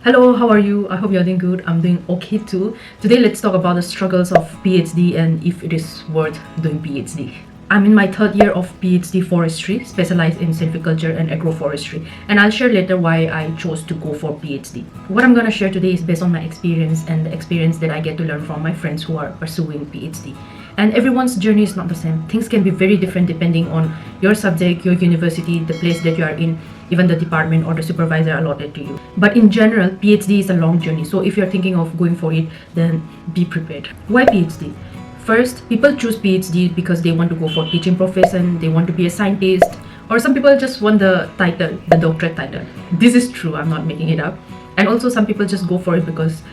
Hello, how are you? I hope you're doing good. I'm doing okay too. Today let's talk about the struggles of PhD and if it is worth doing PhD. I'm in my third year of PhD Forestry, specialized in silviculture and agroforestry, and I'll share later why I chose to go for PhD. What I'm gonna share today is based on my experience and the experience that I get to learn from my friends who are pursuing PhD. And everyone's journey is not the same. Things can be very different depending on your subject, your university, the place that you are in, even the department or the supervisor allotted to you. But in general, PhD is a long journey. So if you're thinking of going for it, then be prepared. Why PhD? First, people choose PhD because they want to go for teaching profession, they want to be a scientist, or some people just want the title, the doctorate title. This is true, I'm not making it up. And also some people just go for it because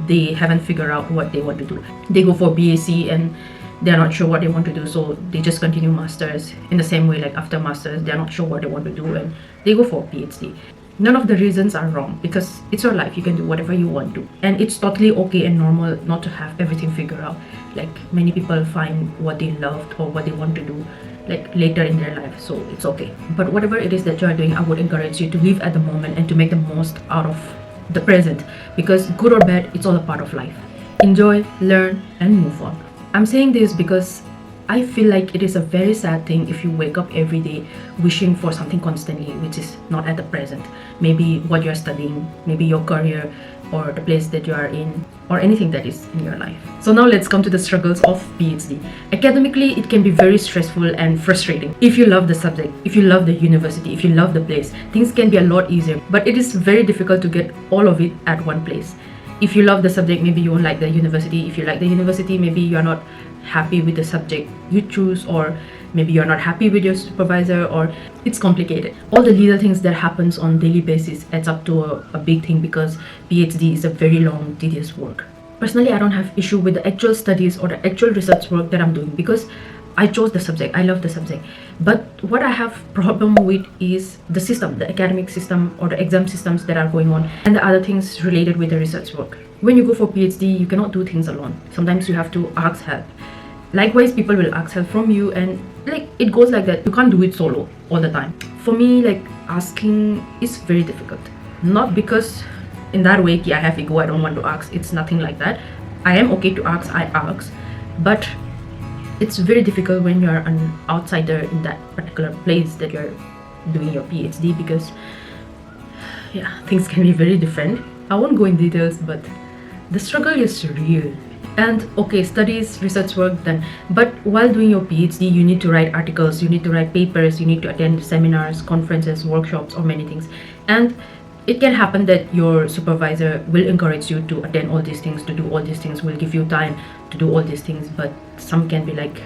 they haven't figured out what they want to do. They go for BAc and they're not sure what they want to do, so they just continue masters. In the same way, like after masters, they're not sure what they want to do and they go for PhD. None of the reasons are wrong because it's your life. You can do whatever you want to, and it's totally okay and normal not to have everything figured out. Like many people find what they loved or what they want to do like later in their life, so it's okay. But whatever it is that you are doing, I would encourage you to live at the moment and to make the most out of the present, because good or bad, it's all a part of life. Enjoy, learn, and move on. I'm saying this because I feel like it is a very sad thing if you wake up every day wishing for something constantly which is not at the present. Maybe what you're studying, maybe your career, or the place that you are in, or anything that is in your life. So now let's come to the struggles of PhD. Academically, it can be very stressful and frustrating. If you love the subject, if you love the university, if you love the place, things can be a lot easier, but it is very difficult to get all of it at one place. If you love the subject, maybe you won't like the university. If you like the university, maybe you're not happy with the subject you choose, or maybe you're not happy with your supervisor, or it's complicated. All the little things that happens on daily basis adds up to a big thing, because PhD is a very long, tedious work. Personally, I don't have issue with the actual studies or the actual research work that I'm doing because I chose the subject, I love the subject. But what I have problem with is the system, the academic system or the exam systems that are going on, and the other things related with the research work. When you go for PhD, you cannot do things alone. Sometimes you have to ask help. Likewise, people will ask help from you, and like it goes like that. You can't do it solo all the time. For me, like asking is very difficult. Not because in that way I have ego, I don't want to ask. It's nothing like that. I am okay to ask, I ask, but it's very difficult when you're an outsider in that particular place that you're doing your PhD, because yeah, things can be very different. I won't go in details, but the struggle is real. And okay, studies, research work done, but while doing your PhD, you need to write articles, you need to write papers, you need to attend seminars, conferences, workshops, or many things. And it can happen that your supervisor will encourage you to attend all these things, to do all these things, will give you time to do all these things, but some can be like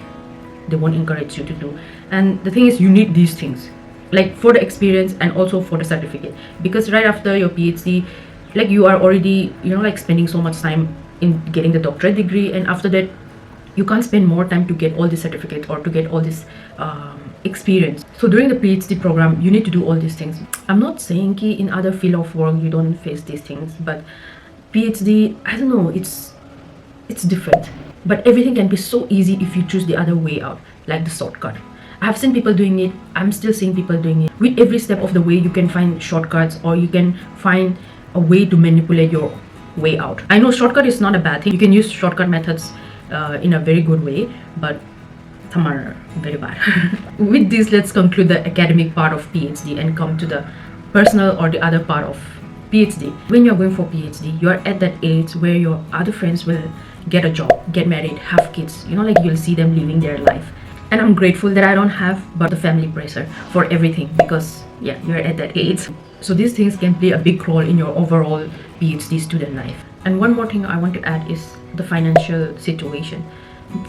they won't encourage you to do. And the thing is, you need these things like for the experience and also for the certificate, because right after your PhD, like you are already, like spending so much time in getting the doctorate degree, and after that you can't spend more time to get all this certificate or to get all this experience. So during the PhD program, you need to do all these things. I'm not saying ki in other field of work you don't face these things, but PhD, I don't know, it's different. But everything can be so easy if you choose the other way out, like the shortcut. I have seen people doing it, I'm still seeing people doing it. With every step of the way, you can find shortcuts, or you can find a way to manipulate your way out. I know shortcut is not a bad thing. You can use shortcut methods in a very good way, but some are very bad. With this, let's conclude the academic part of PhD and come to the personal or the other part of PhD. When you're going for PhD, you're at that age where your other friends will get a job, get married, have kids, like you'll see them living their life. And I'm grateful that I don't have but the family pressure for everything, because yeah, you're at that age. So these things can play a big role in your overall PhD student life. And one more thing I want to add is the financial situation.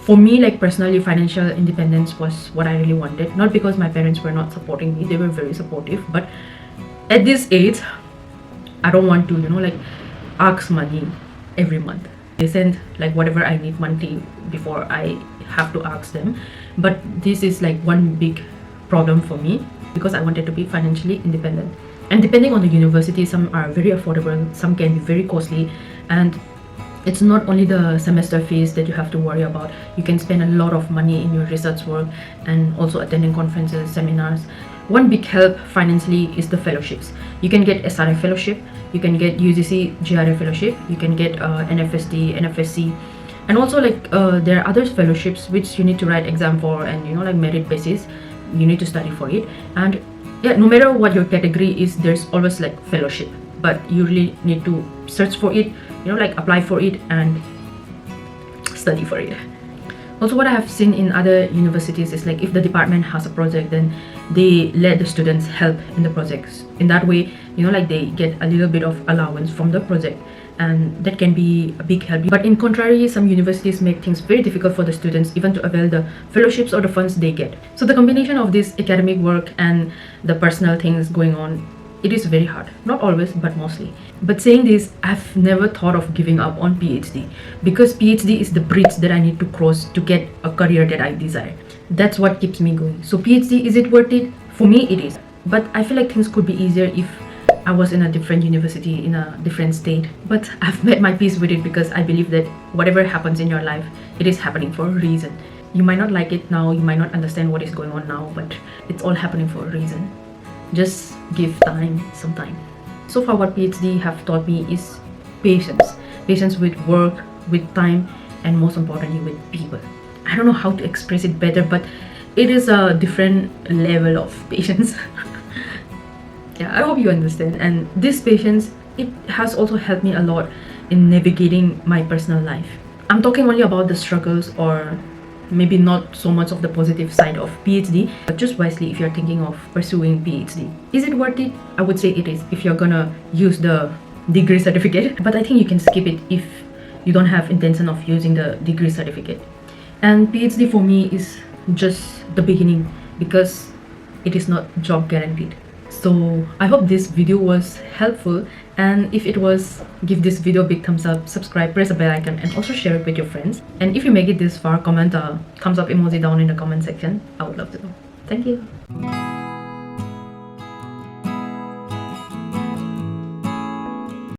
For me, like personally, financial independence was what I really wanted. Not because my parents were not supporting me, they were very supportive, but at this age, I don't want to, like ask money every month. They send like whatever I need monthly before I have to ask them. But this is like one big problem for me, because I wanted to be financially independent. And depending on the university, some are very affordable, some can be very costly, and it's not only the semester fees that you have to worry about. You can spend a lot of money in your research work and also attending conferences, seminars. one big help financially is the fellowships. You can get SRI fellowship, you can get UGC GRA fellowship, you can get NFSD, NFSC, and also like there are other fellowships which you need to write exam for, and you know, like merit basis you need to study for it. And yeah, no matter what your category is, there's always like fellowship, but you really need to search for it, you know, like apply for it and study for it. Also, what I have seen in other universities is like if the department has a project, then they let the students help in the projects. In that way, you know, like they get a little bit of allowance from the project, and that can be a big help. But in contrary, some universities make things very difficult for the students even to avail the fellowships or the funds they get. So the combination of this academic work and the personal things going on, it is very hard. Not always, but mostly. But saying this, I've never thought of giving up on PhD, because PhD is the bridge that I need to cross to get a career that I desire. That's what keeps me going. So PhD, is it worth it? For me, it is. But I feel like things could be easier if I was in a different university, in a different state. But I've made my peace with it, because I believe that whatever happens in your life, it is happening for a reason. You might not like it now, you might not understand what is going on now, but it's all happening for a reason. Just give some time. So far, what PhD have taught me is patience. Patience with work, with time, and most importantly with people. I don't know how to express it better, but it is a different level of patience. Yeah, I hope you understand. And this patience, it has also helped me a lot in navigating my personal life. I'm talking only about the struggles, or maybe not so much of the positive side of PhD, but just wisely if you're thinking of pursuing PhD. Is it worth it? I would say it is if you're gonna use the degree certificate, but I think you can skip it if you don't have intention of using the degree certificate. And PhD for me is just the beginning, because it is not job guaranteed. So I hope this video was helpful, and if it was, give this video a big thumbs up, subscribe, press the bell icon, and also share it with your friends. And if you make it this far, comment a thumbs up emoji down in the comment section. I would love to know. Thank you.